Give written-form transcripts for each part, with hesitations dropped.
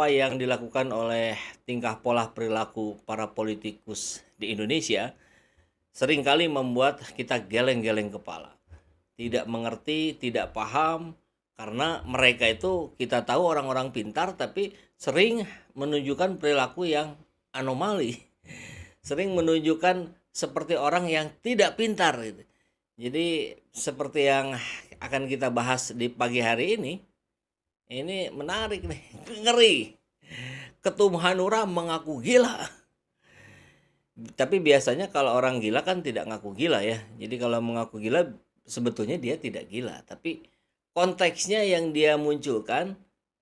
apa yang dilakukan oleh tingkah pola perilaku para politikus di Indonesia seringkali membuat kita geleng-geleng kepala. Tidak mengerti, tidak paham, karena mereka itu kita tahu orang-orang pintar tapi sering menunjukkan perilaku yang anomali. Sering menunjukkan seperti orang yang tidak pintar gitu. Jadi seperti yang akan kita bahas di pagi hari ini menarik nih, ngeri. Ketum Hanura mengaku gila. Tapi biasanya kalau orang gila kan tidak ngaku gila ya. Jadi kalau mengaku gila sebetulnya dia tidak gila, tapi konteksnya yang dia munculkan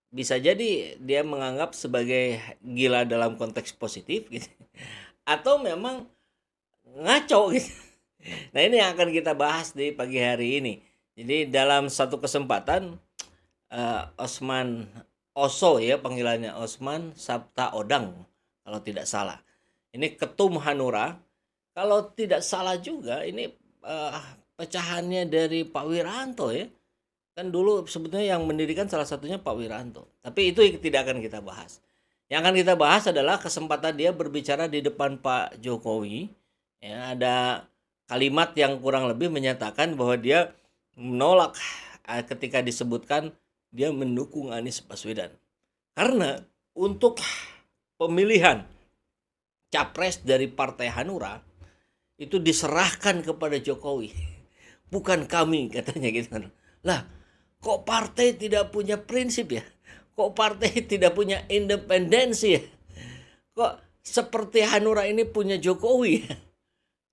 bisa jadi dia menganggap sebagai gila dalam konteks positif gitu. Atau memang ngaco gitu. Nah, ini yang akan kita bahas di pagi hari ini. Jadi dalam satu kesempatan Osman Oso ya panggilannya, Osman Sabta Odang kalau tidak salah. Ini ketum Hanura. Kalau tidak salah juga ini pecahannya dari Pak Wiranto ya. Kan dulu sebetulnya yang mendirikan salah satunya Pak Wiranto. Tapi itu tidak akan kita bahas. Yang akan kita bahas adalah kesempatan dia berbicara di depan Pak Jokowi. Ya, ada kalimat yang kurang lebih menyatakan bahwa dia menolak ketika disebutkan dia mendukung Anies Baswedan. Karena untuk pemilihan capres dari Partai Hanura itu diserahkan kepada Jokowi. Bukan kami katanya gitu. Lah, kok partai tidak punya prinsip ya? Kok partai tidak punya independensi ya? Kok seperti Hanura ini punya Jokowi ya?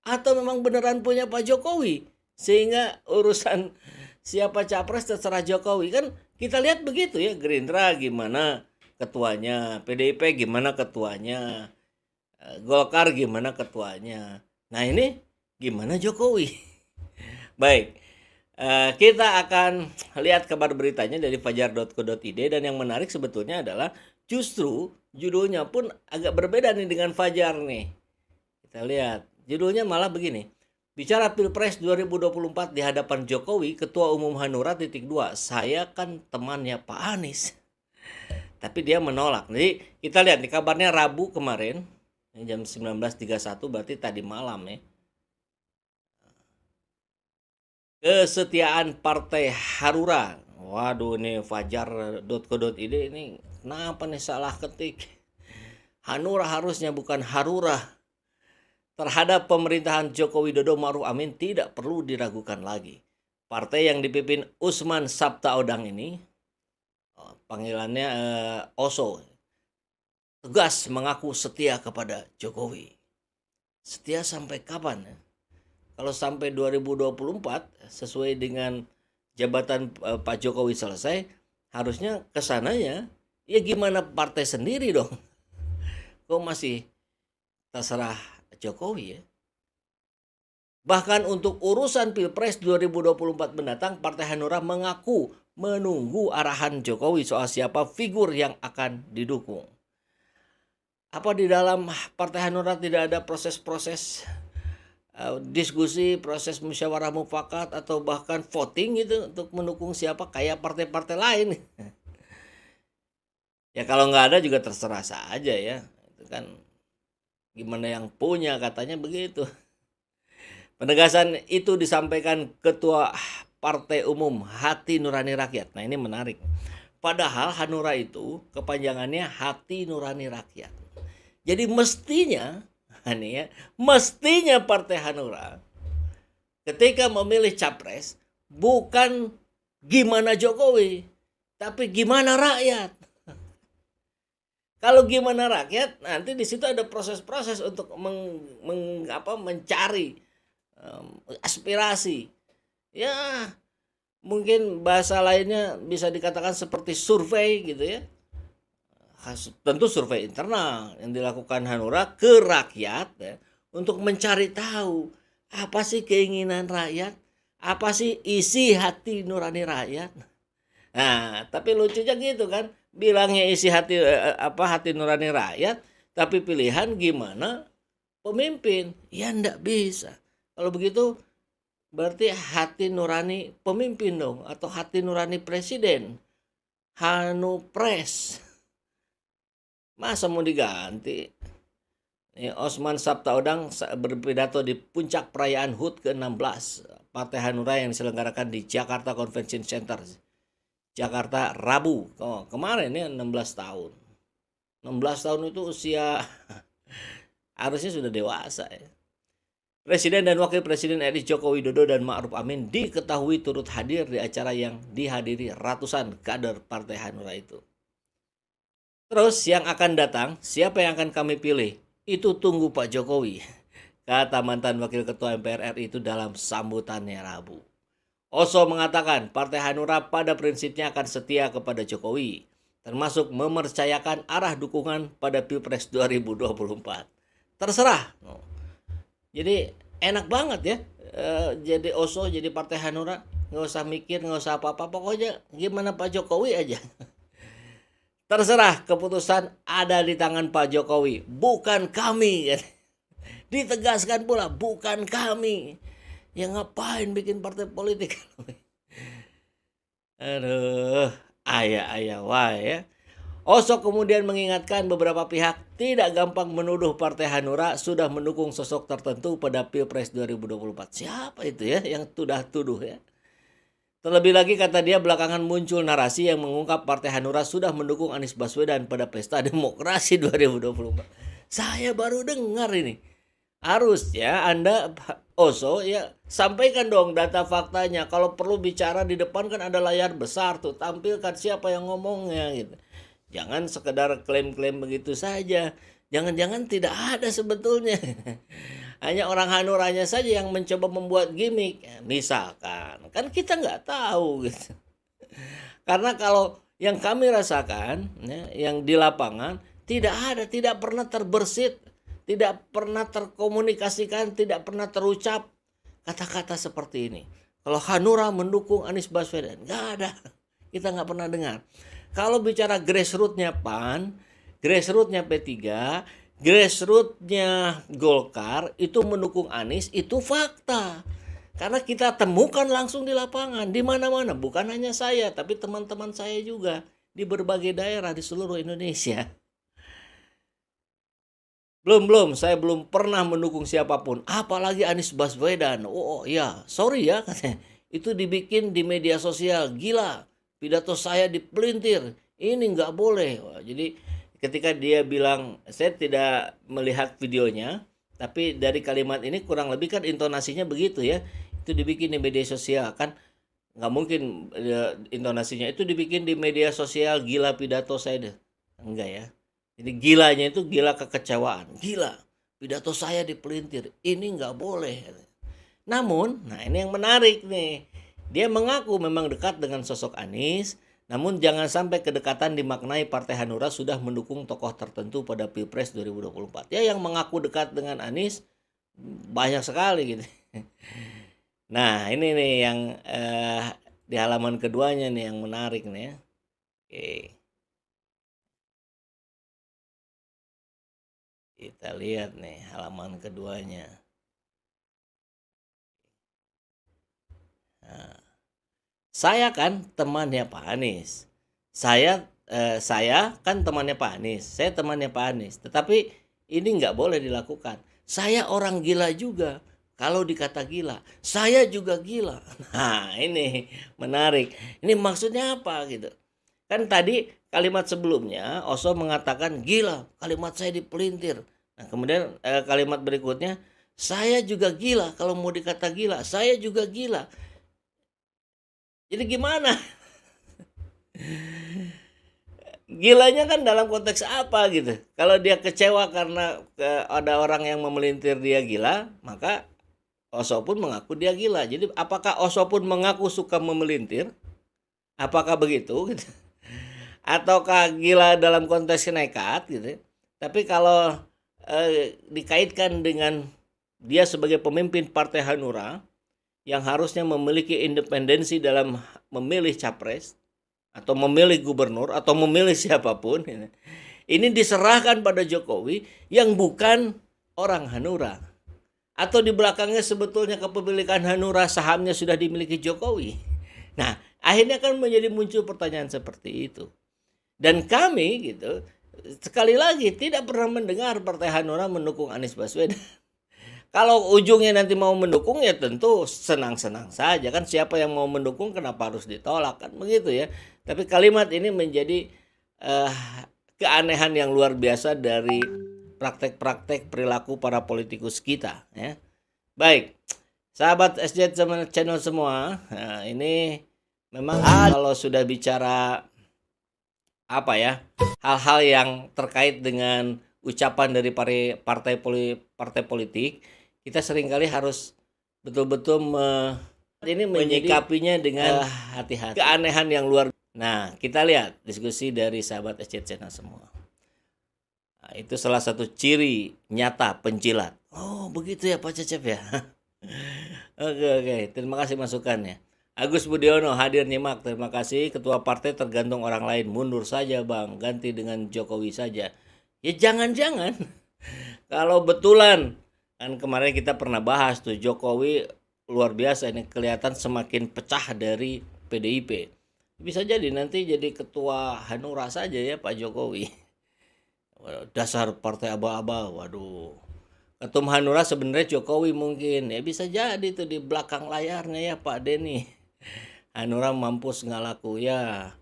Atau memang beneran punya Pak Jokowi? Sehingga urusan siapa capres terserah Jokowi. Kan kita lihat begitu ya, Gerindra gimana ketuanya, PDIP gimana ketuanya, Golkar gimana ketuanya. Nah ini gimana Jokowi? Baik, kita akan lihat kabar beritanya dari fajar.co.id dan yang menarik sebetulnya adalah justru judulnya pun agak berbeda nih dengan Fajar nih. Kita lihat, judulnya malah begini. Bicara Pilpres 2024 di hadapan Jokowi, Ketua Umum Hanura .2, saya kan temannya Pak Anies. Tapi dia menolak. Jadi kita lihat nih kabarnya Rabu kemarin, jam 19.31 berarti tadi malam ya. Kesetiaan Partai Hanura. Waduh ini fajar.co.id ini kenapa nih salah ketik. Hanura harusnya bukan Harura. Terhadap pemerintahan Joko Widodo Ma'ruf Amin tidak perlu diragukan lagi. Partai yang dipimpin Usman Sabta Odang ini, panggilannya Oso, tegas mengaku setia kepada Jokowi. Setia sampai kapan? Kalau sampai 2024 sesuai dengan jabatan Pak Jokowi selesai, harusnya kesananya ya gimana partai sendiri dong. Kok masih terserah Jokowi ya. Bahkan untuk urusan Pilpres 2024 mendatang, Partai Hanura mengaku menunggu arahan Jokowi soal siapa figur yang akan didukung. Apa di dalam Partai Hanura tidak ada proses-proses diskusi, proses musyawarah mufakat atau bahkan voting gitu untuk mendukung siapa kayak partai-partai lain? Ya kalau nggak ada juga terserah saja ya. Itu kan gimana yang punya katanya begitu. Penegasan itu disampaikan Ketua Partai Umum Hati Nurani Rakyat. Nah ini menarik. Padahal Hanura itu kepanjangannya Hati Nurani Rakyat. Jadi mestinya Partai Hanura ketika memilih capres bukan gimana Jokowi, tapi gimana rakyat. Kalau gimana rakyat, nanti di situ ada proses-proses untuk mencari aspirasi. Ya, mungkin bahasa lainnya bisa dikatakan seperti survei gitu ya. Tentu survei internal yang dilakukan Hanura ke rakyat ya, untuk mencari tahu apa sih keinginan rakyat, apa sih isi hati nurani rakyat. Nah, tapi lucunya gitu kan, bilangnya isi hati hati nurani rakyat, tapi pilihan gimana pemimpin. Ya enggak bisa. Kalau begitu berarti hati nurani pemimpin dong, atau hati nurani presiden. Hanupres. Masa mau diganti? Osman Sabtaodang berpidato di puncak perayaan HUT ke-16 Partai Hanura yang diselenggarakan di Jakarta Convention Center, Jakarta, Rabu. Kemarin ya 16 tahun. 16 tahun itu usia harusnya sudah dewasa ya. Presiden dan Wakil Presiden RI Joko Widodo dan Ma'ruf Amin diketahui turut hadir di acara yang dihadiri ratusan kader Partai Hanura itu. Terus yang akan datang, siapa yang akan kami pilih? Itu tunggu Pak Jokowi, kata mantan Wakil Ketua MPR RI itu dalam sambutannya Rabu. Oso mengatakan Partai Hanura pada prinsipnya akan setia kepada Jokowi, termasuk mempercayakan arah dukungan pada Pilpres 2024. Terserah. Jadi enak banget ya, jadi Oso, jadi Partai Hanura, nggak usah mikir, nggak usah apa-apa, pokoknya gimana Pak Jokowi aja. Terserah, keputusan ada di tangan Pak Jokowi, bukan kami. Ditegaskan pula, bukan kami. Ya ngapain bikin partai politik? Aduh, ayah wah ya. Oso kemudian mengingatkan beberapa pihak tidak gampang menuduh Partai Hanura sudah mendukung sosok tertentu pada Pilpres 2024. Siapa itu ya yang sudah tuduh ya? Terlebih lagi kata dia belakangan muncul narasi yang mengungkap Partai Hanura sudah mendukung Anies Baswedan pada pesta demokrasi 2024. Saya baru dengar ini. Harusnya Anda Oso ya sampaikan dong data faktanya. Kalau perlu bicara di depan kan ada layar besar tuh, tampilkan siapa yang ngomongnya gitu. Jangan sekedar klaim-klaim begitu saja. Jangan-jangan tidak ada sebetulnya. Hanya orang Hanuranya saja yang mencoba membuat gimmick. Misalkan, kan kita nggak tahu gitu. Karena kalau yang kami rasakan, ya, yang di lapangan, tidak pernah terbersit, tidak pernah terkomunikasikan, tidak pernah terucap kata-kata seperti ini. Kalau Hanura mendukung Anies Baswedan, nggak ada. Kita nggak pernah dengar. Kalau bicara grassroots-nya PAN, grassroots-nya P3, grassroots-nya Golkar itu mendukung Anies, itu fakta. Karena kita temukan langsung di lapangan, di mana-mana, bukan hanya saya, tapi teman-teman saya juga di berbagai daerah di seluruh Indonesia. Belum, saya belum pernah mendukung siapapun, apalagi Anies Baswedan. Oh ya, sorry ya, katanya. Itu dibikin di media sosial, gila. Pidato saya dipelintir, ini nggak boleh. Wah, jadi ketika dia bilang, saya tidak melihat videonya, tapi dari kalimat ini kurang lebih kan intonasinya begitu ya. Itu dibikin di media sosial, kan nggak mungkin intonasinya itu dibikin di media sosial, gila pidato saya deh. Enggak ya. Jadi gilanya itu gila kekecewaan, gila pidato saya dipelintir, ini nggak boleh. Namun, nah ini yang menarik nih. Dia mengaku memang dekat dengan sosok Anies, namun jangan sampai kedekatan dimaknai Partai Hanura sudah mendukung tokoh tertentu pada Pilpres 2024. Ya yang mengaku dekat dengan Anies banyak sekali gitu. Nah ini nih yang di halaman keduanya nih yang menarik nih ya. Oke. Kita lihat nih halaman keduanya. Nah, saya kan temannya Pak Anies. Saya kan temannya Pak Anies. Saya temannya Pak Anies. Tetapi ini nggak boleh dilakukan. Saya orang gila juga. Kalau dikata gila, saya juga gila. Nah ini menarik. Ini maksudnya apa gitu? Kan tadi kalimat sebelumnya Oso mengatakan gila, kalimat saya dipelintir. Nah kemudian kalimat berikutnya, saya juga gila. Kalau mau dikata gila, saya juga gila. Jadi gimana? Gilanya kan dalam konteks apa gitu? Kalau dia kecewa karena ada orang yang memelintir dia gila, maka Oso pun mengaku dia gila. Jadi apakah Oso pun mengaku suka memelintir? Apakah begitu gitu? Ataukah gila dalam konteks nekat gitu? Tapi kalau dikaitkan dengan dia sebagai pemimpin Partai Hanura yang harusnya memiliki independensi dalam memilih capres atau memilih gubernur atau memilih siapapun, ini diserahkan pada Jokowi yang bukan orang Hanura. Atau di belakangnya sebetulnya kepemilikan Hanura, sahamnya sudah dimiliki Jokowi. Nah, akhirnya kan menjadi muncul pertanyaan seperti itu. Dan kami gitu sekali lagi tidak pernah mendengar Partai Hanura mendukung Anies Baswedan. Kalau ujungnya nanti mau mendukung ya tentu senang-senang saja kan, siapa yang mau mendukung kenapa harus ditolak kan begitu ya. Tapi kalimat ini menjadi eh, keanehan yang luar biasa dari praktek-praktek perilaku para politikus kita ya. Baik, sahabat SJ Channel semua, nah, ini memang kalau sudah bicara apa ya, hal-hal yang terkait dengan ucapan dari partai politik, kita seringkali harus betul-betul ini menyikapinya dengan hati-hati. Keanehan yang luar. Nah, kita lihat diskusi dari sahabat SC Channel semua. Nah, itu salah satu ciri nyata penjilat. Oh, begitu ya Pak Cecep ya. Oke. Terima kasih masukannya. Agus Budiono hadir nyimak. Terima kasih. Ketua partai tergantung orang lain. Mundur saja Bang. Ganti dengan Jokowi saja. Ya jangan-jangan. Kalau betulan. Kan kemarin kita pernah bahas tuh, Jokowi luar biasa ini kelihatan semakin pecah dari PDIP. Bisa jadi nanti jadi ketua Hanura saja ya Pak Jokowi. Dasar partai aba-aba, waduh. Ketum Hanura sebenarnya Jokowi mungkin. Ya bisa jadi tuh di belakang layarnya ya Pak Denny. Hanura mampus nggak laku ya.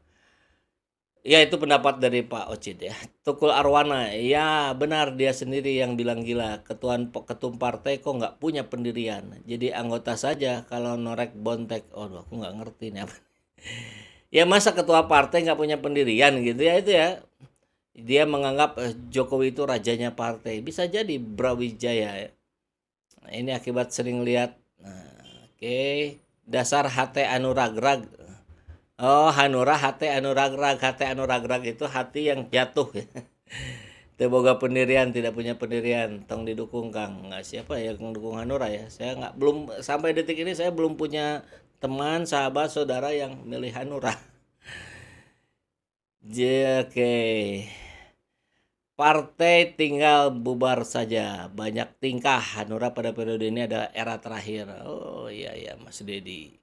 Ya itu pendapat dari Pak Ocit ya. Tukul Arwana, ya benar dia sendiri yang bilang gila. Ketum partai kok nggak punya pendirian. Jadi anggota saja kalau norek bontek. Oh aku nggak ngerti nih apa. Ya masa ketua partai nggak punya pendirian gitu ya itu ya. Dia menganggap Jokowi itu rajanya partai. Bisa jadi Brawijaya ya. Nah, ini akibat sering lihat. Nah, oke. Dasar HT Anuragrag. Oh Hanura hati Anuragrag itu hati yang jatuh ya. Boga pendirian, tidak punya pendirian, tong didukung Kang. Nggak siapa ya yang dukung Hanura ya. Saya belum sampai detik ini saya belum punya teman, sahabat, saudara yang milih Hanura. Oke. Partai tinggal bubar saja. Banyak tingkah Hanura pada periode ini adalah era terakhir. Oh iya Mas Dedi.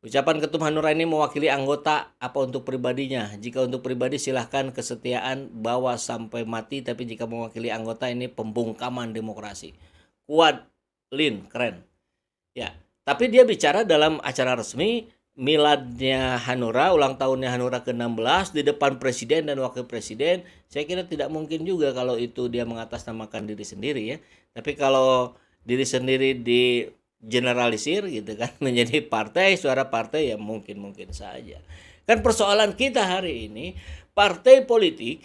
Ucapan Ketum Hanura ini mewakili anggota apa untuk pribadinya. Jika untuk pribadi silahkan kesetiaan bawa sampai mati. Tapi jika mewakili anggota ini pembungkaman demokrasi. Kuat, Lin, keren. Ya, tapi dia bicara dalam acara resmi miladnya Hanura, ulang tahunnya Hanura ke-16 di depan presiden dan wakil presiden. Saya kira tidak mungkin juga kalau itu dia mengatasnamakan diri sendiri ya. Tapi kalau diri sendiri di generalisir gitu kan menjadi partai, suara partai ya mungkin saja. Kan persoalan kita hari ini, partai politik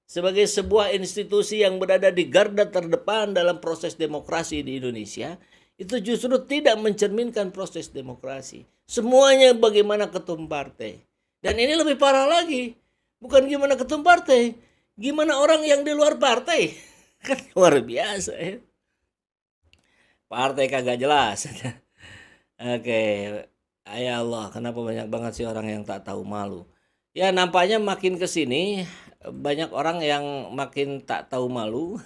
sebagai sebuah institusi yang berada di garda terdepan dalam proses demokrasi di Indonesia, itu justru tidak mencerminkan proses demokrasi. Semuanya bagaimana ketum partai. Dan ini lebih parah lagi, bukan gimana ketum partai, gimana orang yang di luar partai. Kan luar biasa ya. Partai kagak jelas. Oke, ya Allah, kenapa banyak banget sih orang yang tak tahu malu. Ya nampaknya makin kesini banyak orang yang makin tak tahu malu.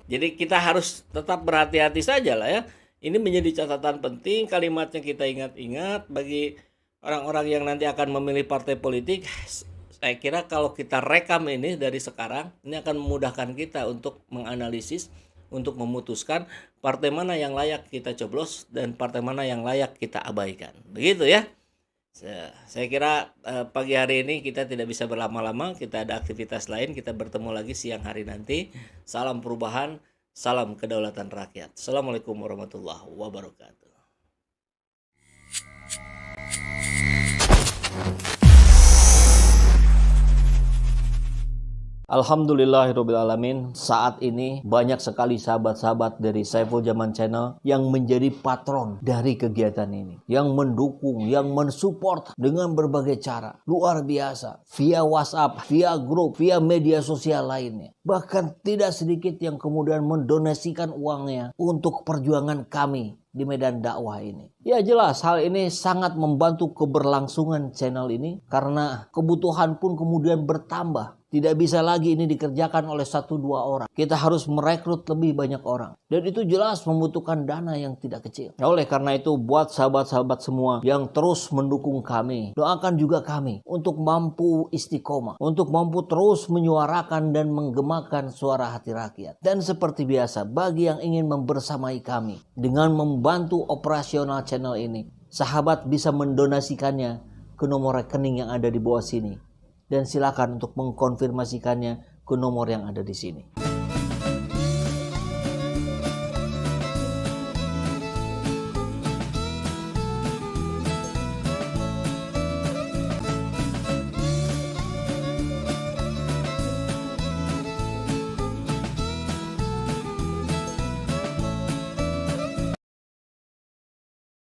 Jadi kita harus tetap berhati-hati saja lah ya. Ini menjadi catatan penting, kalimatnya kita ingat-ingat bagi orang-orang yang nanti akan memilih partai politik. Saya kira kalau kita rekam ini dari sekarang, ini akan memudahkan kita untuk menganalisis, untuk memutuskan partai mana yang layak kita coblos dan partai mana yang layak kita abaikan. Begitu ya. Saya kira pagi hari ini kita tidak bisa berlama-lama, kita ada aktivitas lain, kita bertemu lagi siang hari nanti. Salam perubahan, salam kedaulatan rakyat. Assalamualaikum warahmatullahi wabarakatuh. Alhamdulillahirrabbilalamin. Saat ini banyak sekali sahabat-sahabat dari Saiful Zaman Channel yang menjadi patron dari kegiatan ini, yang mendukung, yang mensupport dengan berbagai cara. Luar biasa, via WhatsApp, via grup, via media sosial lainnya. Bahkan tidak sedikit yang kemudian mendonasikan uangnya untuk perjuangan kami di medan dakwah ini. Ya jelas hal ini sangat membantu keberlangsungan channel ini karena kebutuhan pun kemudian bertambah. Tidak bisa lagi ini dikerjakan oleh 1-2 orang. Kita harus merekrut lebih banyak orang. Dan itu jelas membutuhkan dana yang tidak kecil. Nah, oleh karena itu buat sahabat-sahabat semua yang terus mendukung kami, doakan juga kami untuk mampu istiqomah, untuk mampu terus menyuarakan dan menggemakan suara hati rakyat. Dan seperti biasa, bagi yang ingin membersamai kami dengan membantu operasional channel ini, sahabat bisa mendonasikannya ke nomor rekening yang ada di bawah sini. Dan silakan untuk mengkonfirmasikannya ke nomor yang ada di sini.